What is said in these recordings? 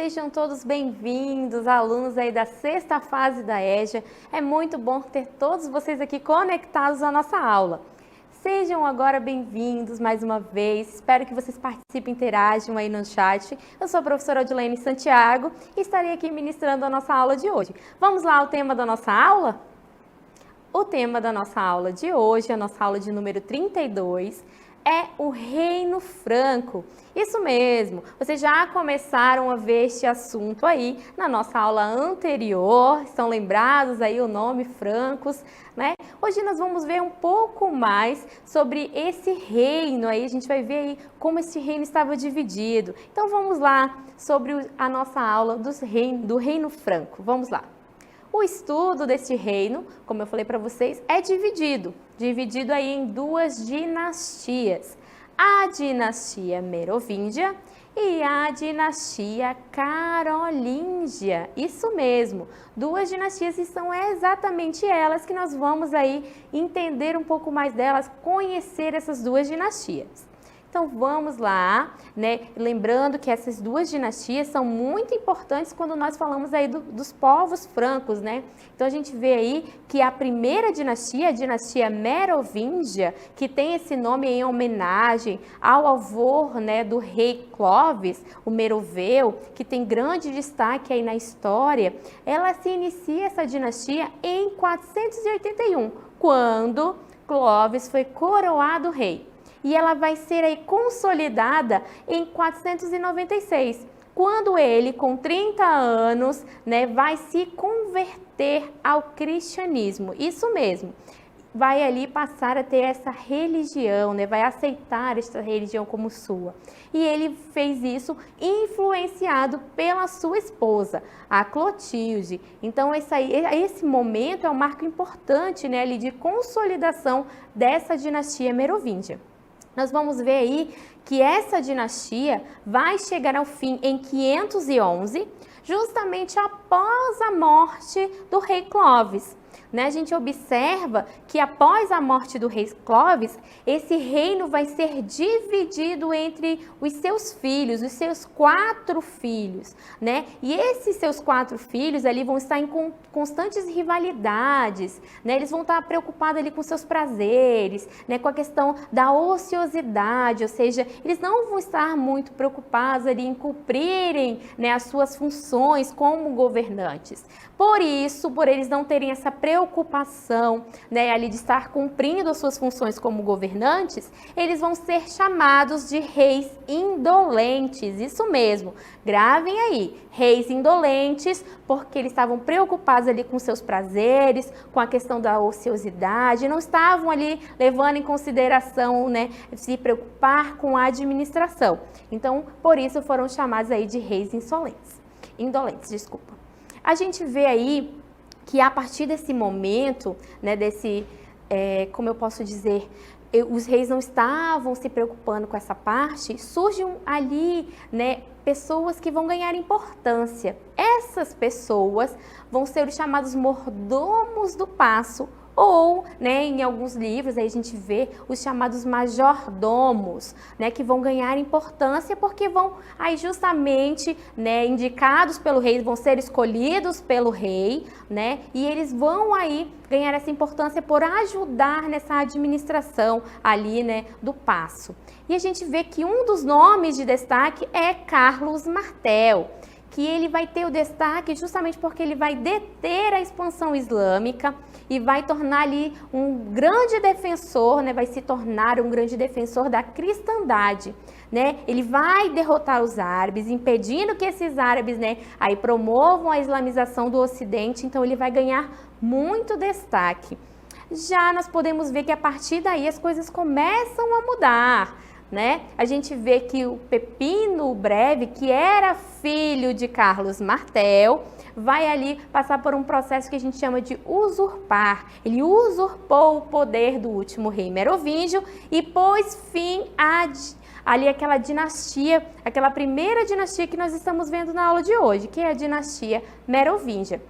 sejam todos bem-vindos, alunos aí da sexta fase da EJA. É muito bom ter todos vocês aqui conectados à nossa aula. Sejam agora bem-vindos mais uma vez, espero que vocês participem, interajam aí no chat. Eu sou a professora Odilene Santiago e estarei aqui ministrando a nossa aula de hoje. Vamos lá ao tema da nossa aula? O tema da nossa aula de hoje, a nossa aula de número 32, é o Reino Franco. Isso mesmo, vocês já começaram a ver este assunto aí na nossa aula anterior, estão lembrados aí o nome Francos, né? Hoje nós vamos ver um pouco mais sobre esse reino aí, a gente vai ver aí como esse reino estava dividido. Então vamos lá sobre a nossa aula do Reino Franco, vamos lá. O estudo deste reino, como eu falei para vocês, é dividido aí em duas dinastias. A dinastia Merovíngia e a dinastia Carolíngia. Isso mesmo, duas dinastias e são exatamente elas que nós vamos aí entender um pouco mais delas, conhecer essas duas dinastias. Então vamos lá, né? Lembrando que essas duas dinastias são muito importantes quando nós falamos aí dos povos francos, né? Então a gente vê aí que a primeira dinastia, a dinastia Merovíngia, que tem esse nome em homenagem ao avô, né, do rei Clovis, o Meroveu, que tem grande destaque aí na história, ela se inicia essa dinastia em 481, quando Clovis foi coroado rei. E ela vai ser aí consolidada em 496, quando ele, com 30 anos, né, vai se converter ao cristianismo. Isso mesmo, vai ali passar a ter essa religião, né, vai aceitar esta religião como sua. E ele fez isso influenciado pela sua esposa, a Clotilde. Então esse momento é um marco importante, né, ali de consolidação dessa dinastia merovíngia. Nós vamos ver aí que essa dinastia vai chegar ao fim em 511, justamente após a morte do rei Clovis. Né? A gente observa que após a morte do rei Clovis, esse reino vai ser dividido entre os seus filhos, os seus 4 filhos, né? E esses seus 4 filhos ali vão estar em constantes rivalidades, né? Eles vão estar preocupados ali com seus prazeres, né? Com a questão da ociosidade, ou seja, eles não vão estar muito preocupados ali em cumprirem, né, as suas funções como governantes. Por isso, por eles não terem essa preocupação, né, ali de estar cumprindo as suas funções como governantes, eles vão ser chamados de reis indolentes. Isso mesmo, gravem aí, reis indolentes, porque eles estavam preocupados ali com seus prazeres, com a questão da ociosidade, não estavam ali levando em consideração, né, se preocupar com a administração. Então, por isso foram chamados aí de reis indolentes, desculpa. A gente vê aí que a partir desse momento, né, como eu posso dizer, os reis não estavam se preocupando com essa parte, surgem ali, né, pessoas que vão ganhar importância. Essas pessoas vão ser os chamados mordomos do paço, ou, né, em alguns livros aí a gente vê os chamados majordomos, né, que vão ganhar importância porque vão aí justamente, né, indicados pelo rei, vão ser escolhidos pelo rei, né, e eles vão aí ganhar essa importância por ajudar nessa administração ali, né, do paço. E a gente vê que um dos nomes de destaque é Carlos Martel, que ele vai ter o destaque justamente porque ele vai deter a expansão islâmica e vai tornar ali um grande defensor, né, vai se tornar um grande defensor da cristandade, né? Ele vai derrotar os árabes, impedindo que esses árabes, né, aí promovam a islamização do Ocidente, então ele vai ganhar muito destaque. Já nós podemos ver que a partir daí as coisas começam a mudar, né? A gente vê que o Pepino Breve, que era filho de Carlos Martel, vai ali passar por um processo que a gente chama de usurpar. Ele usurpou o poder do último rei merovíngio e pôs fim ali aquela dinastia, aquela primeira dinastia que nós estamos vendo na aula de hoje, que é a dinastia merovíngia.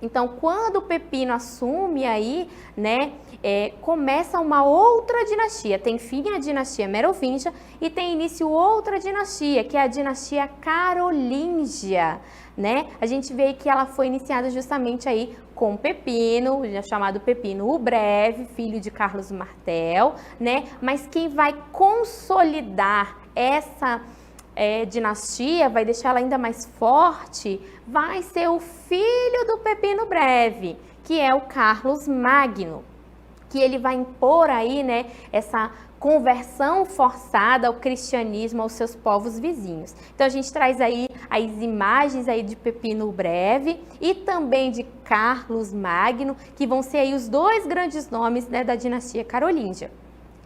Então, quando Pepino assume aí, né, começa uma outra dinastia. Tem fim a dinastia Merovingia e tem início outra dinastia, que é a dinastia Carolíngia, né? A gente vê que ela foi iniciada justamente aí com Pepino, chamado Pepino o Breve, filho de Carlos Martel, né? Mas quem vai consolidar essa dinastia, vai deixar ela ainda mais forte, vai ser o filho do Pepino Breve, que é o Carlos Magno, que ele vai impor aí, né, essa conversão forçada ao cristianismo aos seus povos vizinhos. Então a gente traz aí as imagens aí de Pepino o Breve e também de Carlos Magno, que vão ser aí os dois grandes nomes, né, da dinastia carolíngia.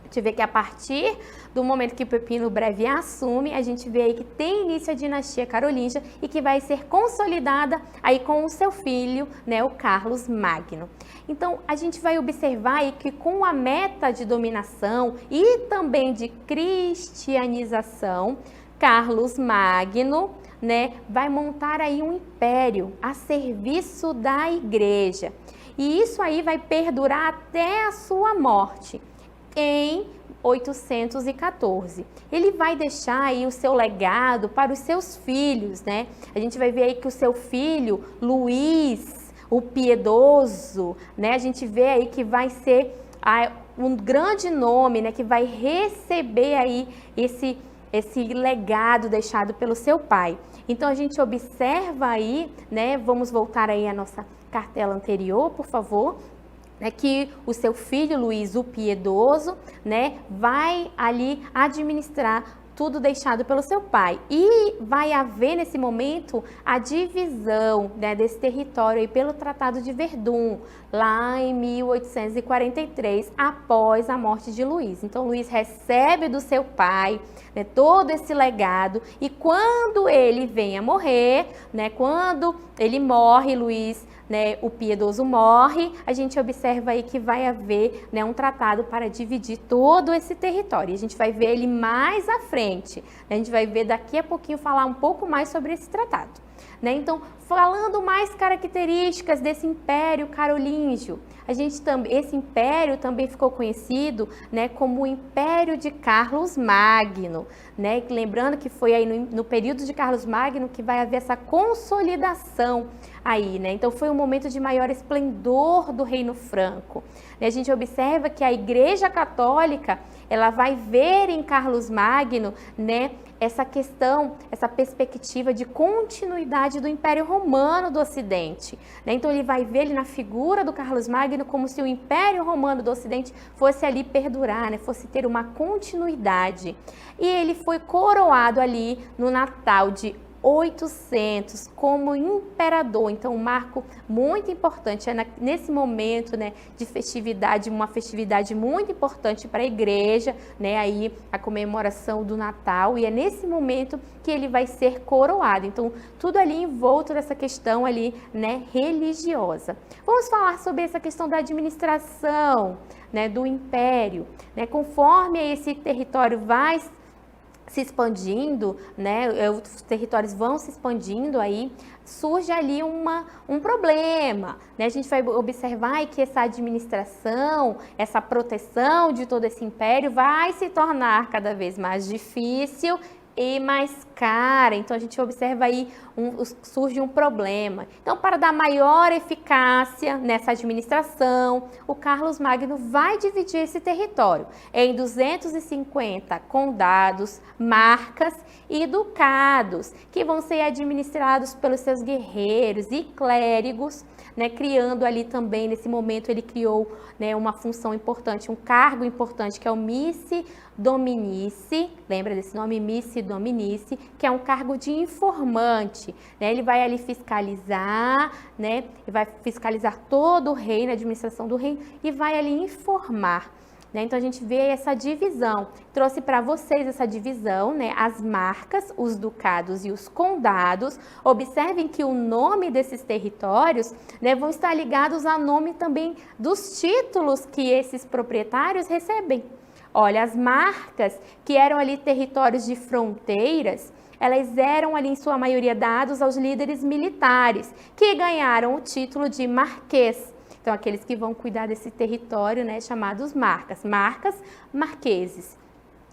A gente vê que a partir do momento que Pepino o Breve assume, a gente vê aí que tem início a dinastia carolíngia e que vai ser consolidada aí com o seu filho, né, o Carlos Magno. Então, a gente vai observar aí que com a meta de dominação e também de cristianização, Carlos Magno, né, vai montar aí um império a serviço da igreja. E isso aí vai perdurar até a sua morte, em 814. Ele vai deixar aí o seu legado para os seus filhos, né? A gente vai ver aí que o seu filho, Luís, o Piedoso, né? A gente vê aí que vai ser um grande nome, né? Que vai receber aí esse legado deixado pelo seu pai. Então, a gente observa aí, né? Vamos voltar aí à nossa cartela anterior, por favor. Que o seu filho Luís, o Piedoso, né, vai ali administrar tudo deixado pelo seu pai. E vai haver nesse momento a divisão, né, desse território aí pelo Tratado de Verdun, lá em 1843, após a morte de Luís. Então Luís recebe do seu pai, né, todo esse legado, e quando ele vem a morrer, né, quando ele morre, Luís, né, o Piedoso morre, a gente observa aí que vai haver, né, um tratado para dividir todo esse território. E a gente vai ver ele mais à frente, né, a gente vai ver daqui a pouquinho falar um pouco mais sobre esse tratado. Né? Então, falando mais características desse Império Carolíngio, esse império também ficou conhecido, né, como o Império de Carlos Magno, né? Lembrando que foi aí no período de Carlos Magno que vai haver essa consolidação aí, né? Então foi um momento de maior esplendor do Reino Franco. A gente observa que a Igreja Católica, ela vai ver em Carlos Magno, né, essa questão, essa perspectiva de continuidade do Império Romano do Ocidente. Né? Então ele vai ver ele na figura do Carlos Magno como se o Império Romano do Ocidente fosse ali perdurar, né? Fosse ter uma continuidade. E ele foi coroado ali no Natal de 800 como imperador. Então um marco muito importante, nesse momento, né, de festividade, uma festividade muito importante para a igreja, né, aí a comemoração do Natal, e é nesse momento que ele vai ser coroado. Então tudo ali envolto nessa questão ali, né, religiosa. Vamos falar sobre essa questão da administração, né, do império, né, conforme esse território vai se expandindo, né, os territórios vão se expandindo aí, surge ali um problema, né? A gente vai observar que essa administração, essa proteção de todo esse império vai se tornar cada vez mais difícil e mais cara. Então a gente observa aí surge um problema. Então, para dar maior eficácia nessa administração, o Carlos Magno vai dividir esse território em 250 condados, marcas e ducados, que vão ser administrados pelos seus guerreiros e clérigos, né, criando ali também, nesse momento, ele criou, né, uma função importante, um cargo importante, que é o Missi Dominici. Lembra desse nome, Missi Dominici, que é um cargo de informante, né? Ele vai ali fiscalizar, né? Ele vai fiscalizar todo o reino, a administração do reino, e vai ali informar. Então a gente vê essa divisão, trouxe para vocês essa divisão, né? As marcas, os ducados e os condados. Observem que o nome desses territórios, né, vão estar ligados ao nome também dos títulos que esses proprietários recebem. Olha, as marcas, que eram ali territórios de fronteiras, elas eram ali em sua maioria dados aos líderes militares, que ganharam o título de marquês. Então, aqueles que vão cuidar desse território, né, chamados marcas, marqueses.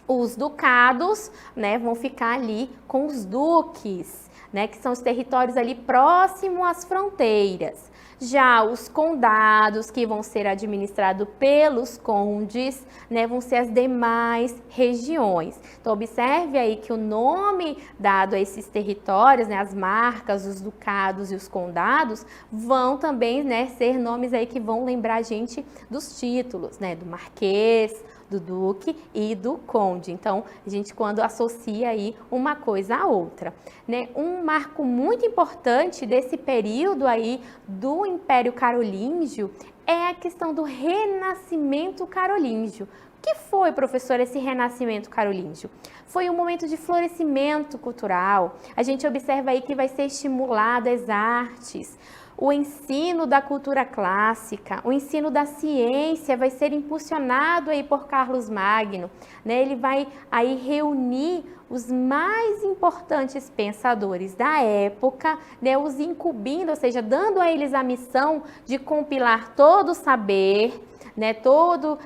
Os ducados, né, vão ficar ali com os duques, né, que são os territórios ali próximos às fronteiras. Já os condados, que vão ser administrados pelos condes, né, vão ser as demais regiões. Então, observe aí que o nome dado a esses territórios, né, as marcas, os ducados e os condados, vão também, né, ser nomes aí que vão lembrar a gente dos títulos, né, do marquês, do duque e do conde. Então, a gente quando associa aí uma coisa à outra, né? Um marco muito importante desse período aí do Império Carolíngio é a questão do Renascimento Carolíngio. O que foi, professor, esse Renascimento Carolíngio? Foi um momento de florescimento cultural. A gente observa aí que vai ser estimulado as artes, o ensino da cultura clássica, o ensino da ciência vai ser impulsionado aí por Carlos Magno, né? Ele vai aí reunir os mais importantes pensadores da época, né? Os incumbindo, ou seja, dando a eles a missão de compilar todo o saber, né? Tudo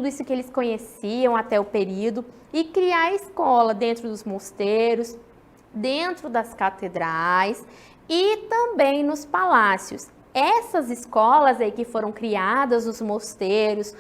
isso que eles conheciam até o período e criar escola dentro dos mosteiros, dentro das catedrais e também nos palácios. Essas escolas aí que foram criadas nos mosteiros,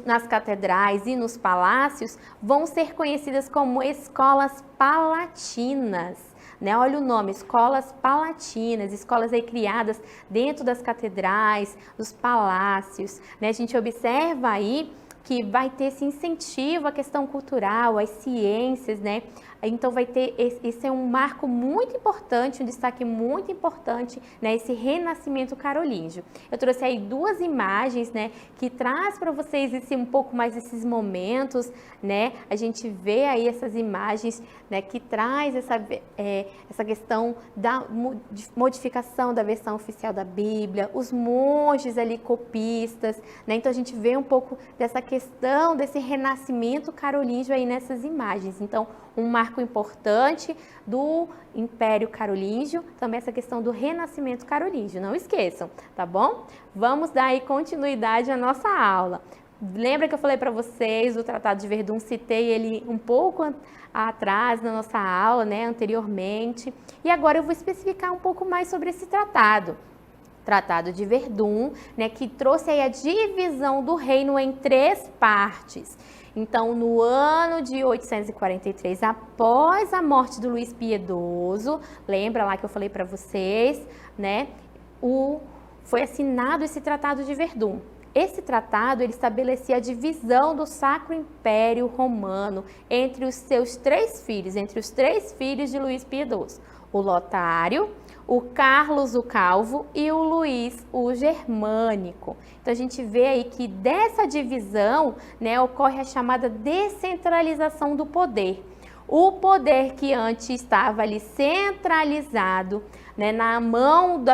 nas catedrais e nos palácios vão ser conhecidas como escolas palatinas, né? Olha o nome, escolas palatinas, escolas aí criadas dentro das catedrais, dos palácios, né? A gente observa aí que vai ter esse incentivo à questão cultural, às ciências, né? Então vai ter, esse é um marco muito importante, um destaque muito importante, né? Esse Renascimento Carolíngio. Eu trouxe aí duas imagens, né? Que traz para vocês um pouco mais esses momentos, né? A gente vê aí essas imagens, né? Que traz essa questão da modificação da versão oficial da Bíblia, os monges ali copistas, né? Então a gente vê um pouco dessa questão desse Renascimento Carolíngio aí nessas imagens. Então, um marco importante do Império Carolíngio, também essa questão do Renascimento Carolíngio, não esqueçam, tá bom? Vamos dar aí continuidade à nossa aula. Lembra que eu falei para vocês do Tratado de Verdun, citei ele um pouco atrás na nossa aula, né, anteriormente, e agora eu vou especificar um pouco mais sobre esse tratado. Tratado de Verdun, né, que trouxe aí a divisão do reino em 3 partes. Então, no ano de 843, após a morte do Luís Piedoso, lembra lá que eu falei para vocês, né? Foi assinado esse Tratado de Verdun. Esse tratado ele estabelecia a divisão do Sacro Império Romano entre os seus 3 filhos, entre os 3 filhos de Luís Piedoso, o Lotário, o Carlos o Calvo e o Luís o Germânico. Então a gente vê aí que dessa divisão, né, ocorre a chamada descentralização do poder. O poder que antes estava ali centralizado, né, na mão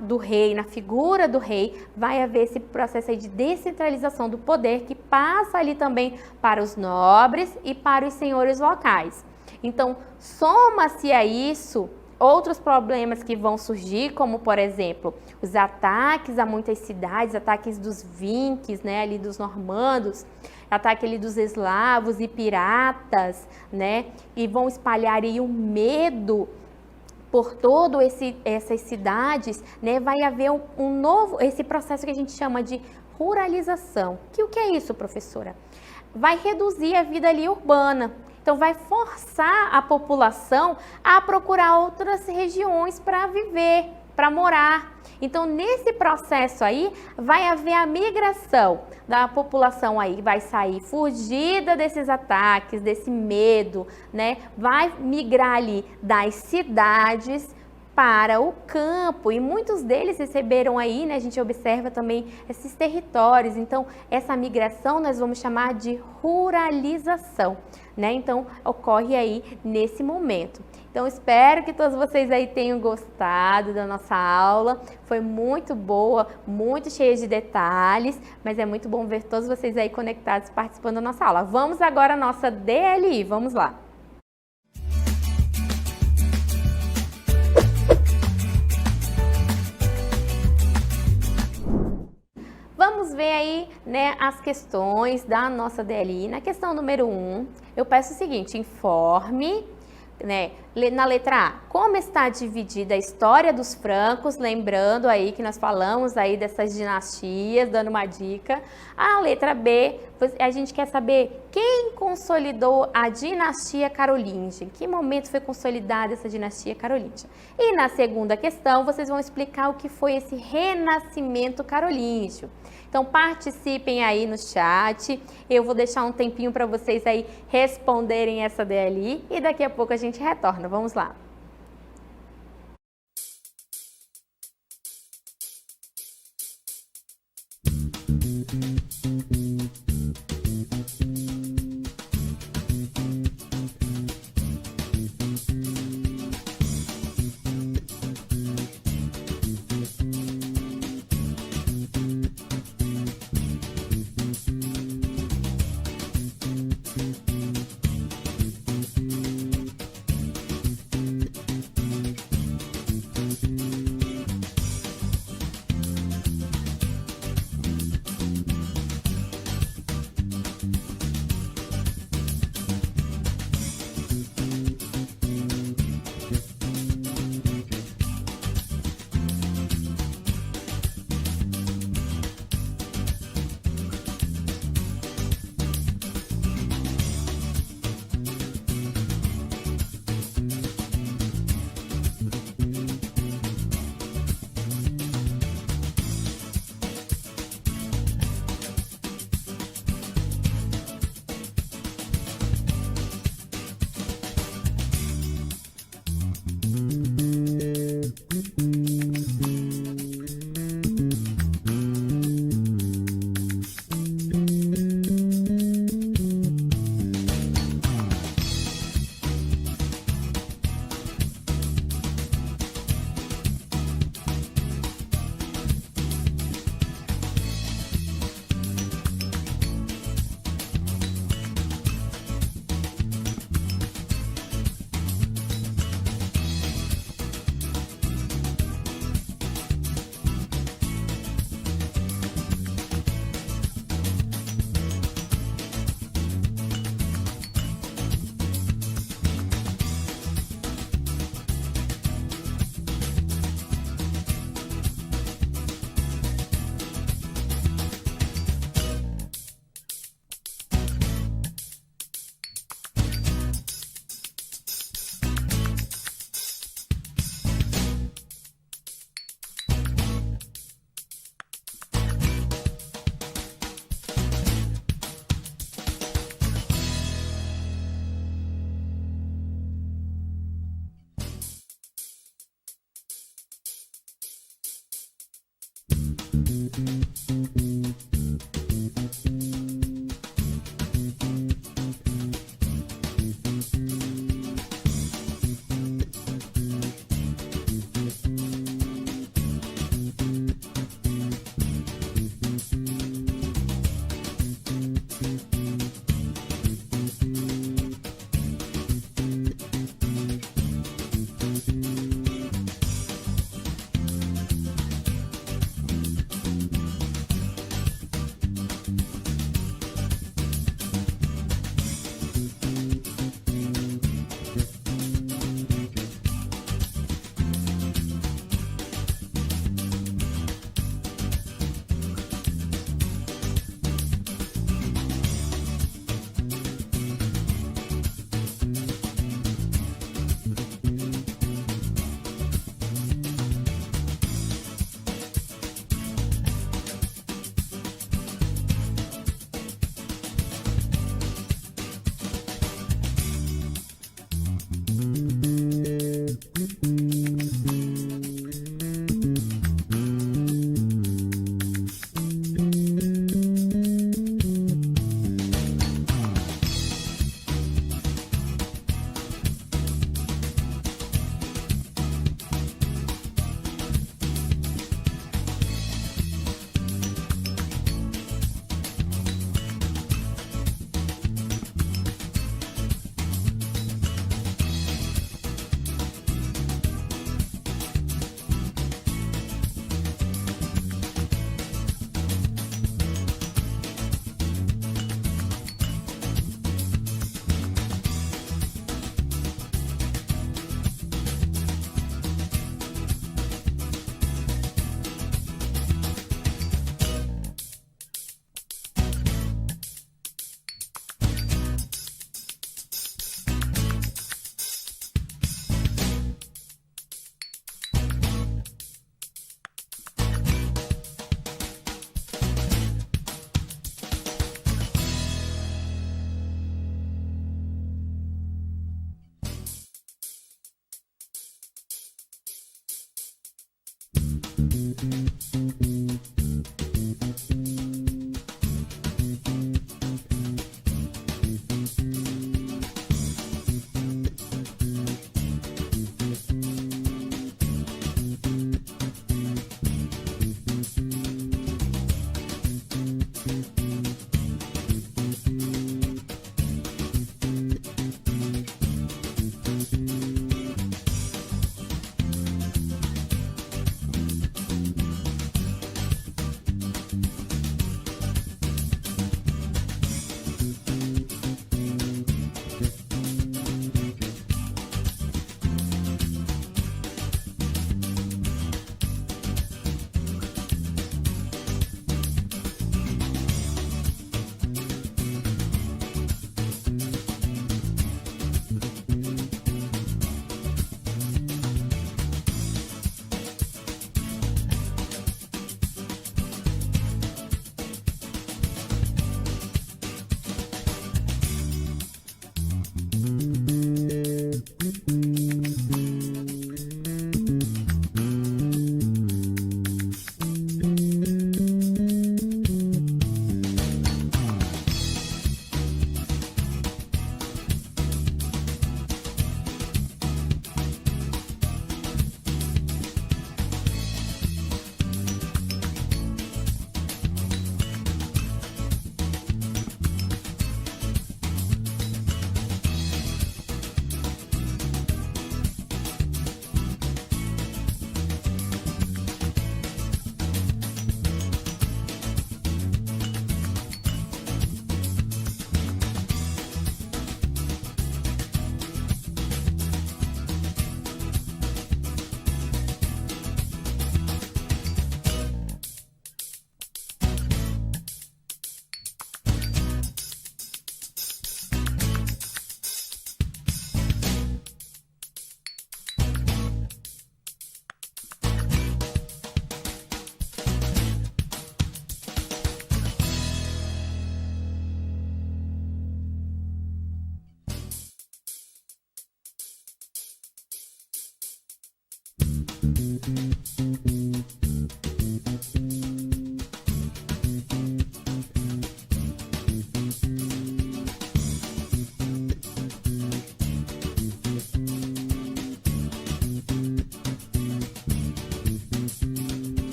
do rei, na figura do rei, vai haver esse processo aí de descentralização do poder que passa ali também para os nobres e para os senhores locais. Então, soma-se a isso outros problemas que vão surgir, como, por exemplo, os ataques a muitas cidades, ataques dos vinques, né, ali dos normandos, ataque ali dos eslavos e piratas, né, e vão espalhar aí o medo por todas essas cidades, né, vai haver um novo, esse processo que a gente chama de ruralização. O que é isso, professora? Vai reduzir a vida ali urbana. Então, vai forçar a população a procurar outras regiões para viver, para morar. Então, nesse processo aí, vai haver a migração da população aí, vai sair fugida desses ataques, desse medo, né? Vai migrar ali das cidades para o campo, e muitos deles receberam aí, né, a gente observa também esses territórios. Então, essa migração nós vamos chamar de ruralização, né? Então, ocorre aí nesse momento. Então, espero que todos vocês aí tenham gostado da nossa aula. Foi muito boa, muito cheia de detalhes, mas é muito bom ver todos vocês aí conectados participando da nossa aula. Vamos agora à nossa DLI, vamos lá. vamos ver aí, né, as questões da nossa DLI. Na questão número 1, eu peço o seguinte: informe, né, na letra A, como está dividida a história dos francos, lembrando aí que nós falamos aí dessas dinastias, dando uma dica. A letra B, a gente quer saber quem consolidou a dinastia carolíngia, em que momento foi consolidada essa dinastia carolíngia. E na segunda questão, vocês vão explicar o que foi esse renascimento carolíngio. Então participem aí no chat, eu vou deixar um tempinho para vocês aí responderem essa DLI e daqui a pouco a gente retorna. Vamos lá.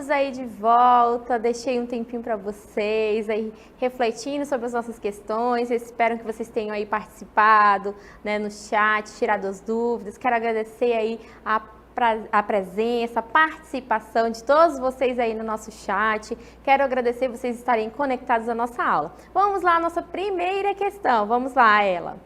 Estamos aí de volta, deixei um tempinho para vocês aí refletindo sobre as nossas questões. Espero que vocês tenham aí participado, né, no chat, tirado as dúvidas. Quero agradecer aí a presença, a participação de todos vocês aí no nosso chat. Quero agradecer vocês estarem conectados à nossa aula. Vamos lá, a nossa primeira questão. Vamos lá, ela.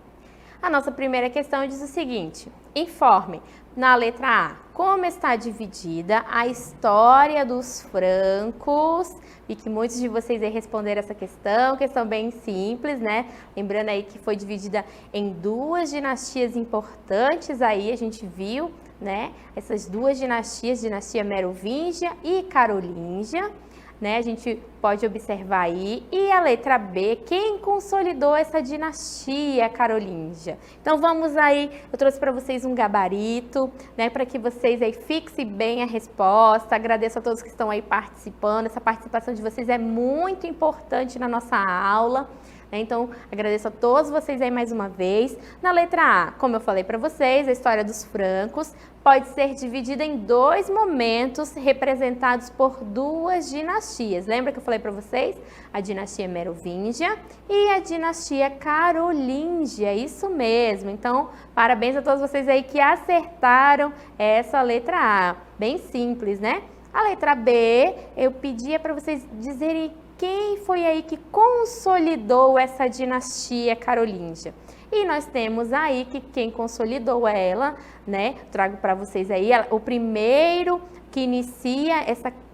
A nossa primeira questão diz o seguinte: informe na letra A como está dividida a história dos francos. Vi que muitos de vocês aí responderam essa questão bem simples, né? Lembrando aí que foi dividida em duas dinastias importantes aí, a gente viu, né? Essas duas dinastias, dinastia Merovingia e Carolíngia, né? A gente pode observar aí. E a letra B, quem consolidou essa dinastia carolíngia? Então vamos aí, eu trouxe para vocês um gabarito, né, para que vocês aí fixem bem a resposta. Agradeço a todos que estão aí participando. Essa participação de vocês é muito importante na nossa aula. Então, agradeço a todos vocês aí mais uma vez. Na letra A, como eu falei para vocês, a história dos francos pode ser dividida em dois momentos representados por duas dinastias. Lembra que eu falei para vocês? A dinastia Merovingia e a dinastia Carolíngia, isso mesmo. Então, parabéns a todos vocês aí que acertaram essa letra A. Bem simples, né? A letra B, eu pedia para vocês dizerem quem foi aí que consolidou essa dinastia carolíngia. E nós temos aí que quem consolidou ela, né? Trago para vocês aí, o primeiro que inicia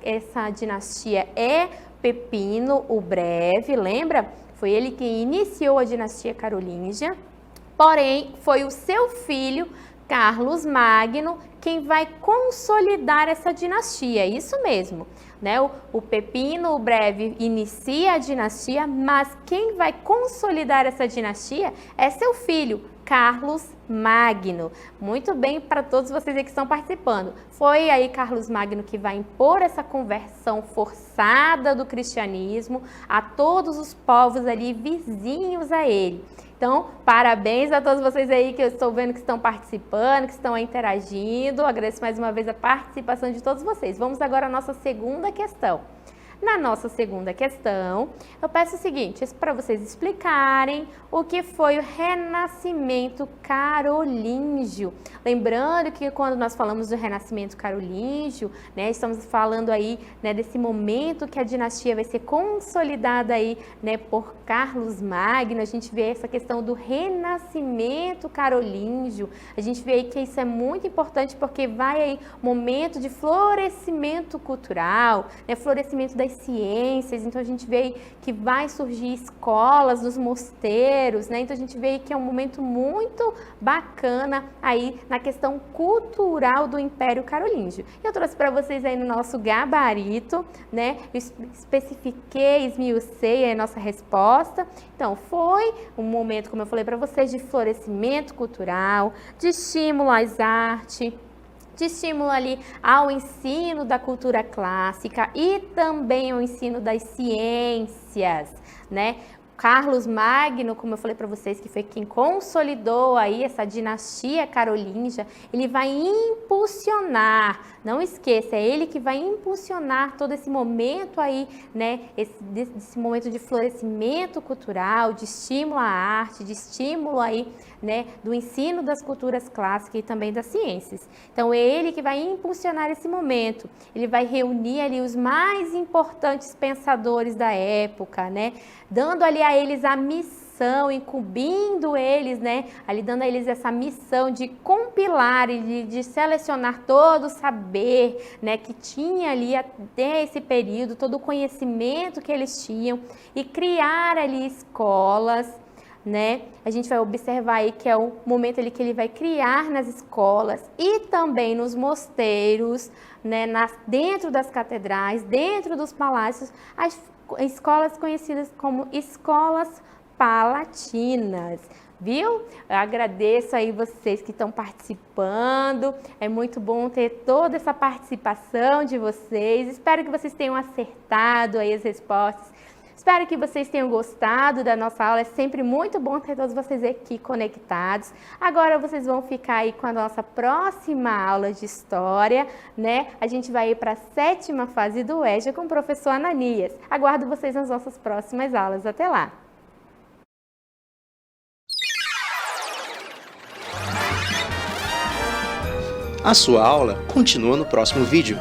essa dinastia é Pepino o Breve, lembra? Foi ele que iniciou a dinastia carolíngia, porém foi o seu filho Carlos Magno quem vai consolidar essa dinastia, isso mesmo, né? O Pepino o Breve inicia a dinastia, mas quem vai consolidar essa dinastia é seu filho, Carlos Magno. Muito bem para todos vocês aí que estão participando. Foi aí Carlos Magno que vai impor essa conversão forçada do cristianismo a todos os povos ali vizinhos a ele. Então, parabéns a todos vocês aí que eu estou vendo que estão participando, que estão interagindo. Agradeço mais uma vez a participação de todos vocês. Vamos agora à nossa segunda questão. Na nossa segunda questão, eu peço o seguinte, para vocês explicarem o que foi o Renascimento Carolíngio. Lembrando que quando nós falamos do Renascimento Carolíngio, né, estamos falando aí, né, desse momento que a dinastia vai ser consolidada aí, né, por Carlos Magno. A gente vê essa questão do Renascimento Carolíngio. A gente vê aí que isso é muito importante porque vai aí momento de florescimento cultural, né, florescimento das ciências. Então a gente vê aí que vai surgir escolas nos mosteiros, né? Então a gente vê aí que é um momento muito bacana aí na questão cultural do Império Carolíngio. Eu trouxe para vocês aí no nosso gabarito, né? Eu especifiquei, esmiucei a nossa resposta. Então foi um momento, como eu falei para vocês, de florescimento cultural, de estímulo às artes, de estímulo ali ao ensino da cultura clássica e também ao ensino das ciências, né? Carlos Magno, como eu falei para vocês, que foi quem consolidou aí essa dinastia carolíngia, ele vai impulsionar, não esqueça, é ele que vai impulsionar todo esse momento aí, né, esse momento de florescimento cultural, de estímulo à arte, de estímulo aí, né, do ensino das culturas clássicas e também das ciências. Então é ele que vai impulsionar esse momento, ele vai reunir ali os mais importantes pensadores da época, né, dando ali a eles a missão, incumbindo eles, né, ali dando a eles essa missão de compilar e de selecionar todo o saber, né, que tinha ali até esse período, todo o conhecimento que eles tinham e criar ali escolas, né? A gente vai observar aí que é o momento ali que ele vai criar nas escolas e também nos mosteiros, né, dentro das catedrais, dentro dos palácios, as escolas conhecidas como escolas palatinas, viu? Eu agradeço aí vocês que estão participando, é muito bom ter toda essa participação de vocês, espero que vocês tenham acertado aí as respostas. Espero que vocês tenham gostado da nossa aula, é sempre muito bom ter todos vocês aqui conectados. Agora vocês vão ficar aí com a nossa próxima aula de História, né? A gente vai ir para a 7ª fase do EJA com o professor Ananias. Aguardo vocês nas nossas próximas aulas. Até lá! A sua aula continua no próximo vídeo.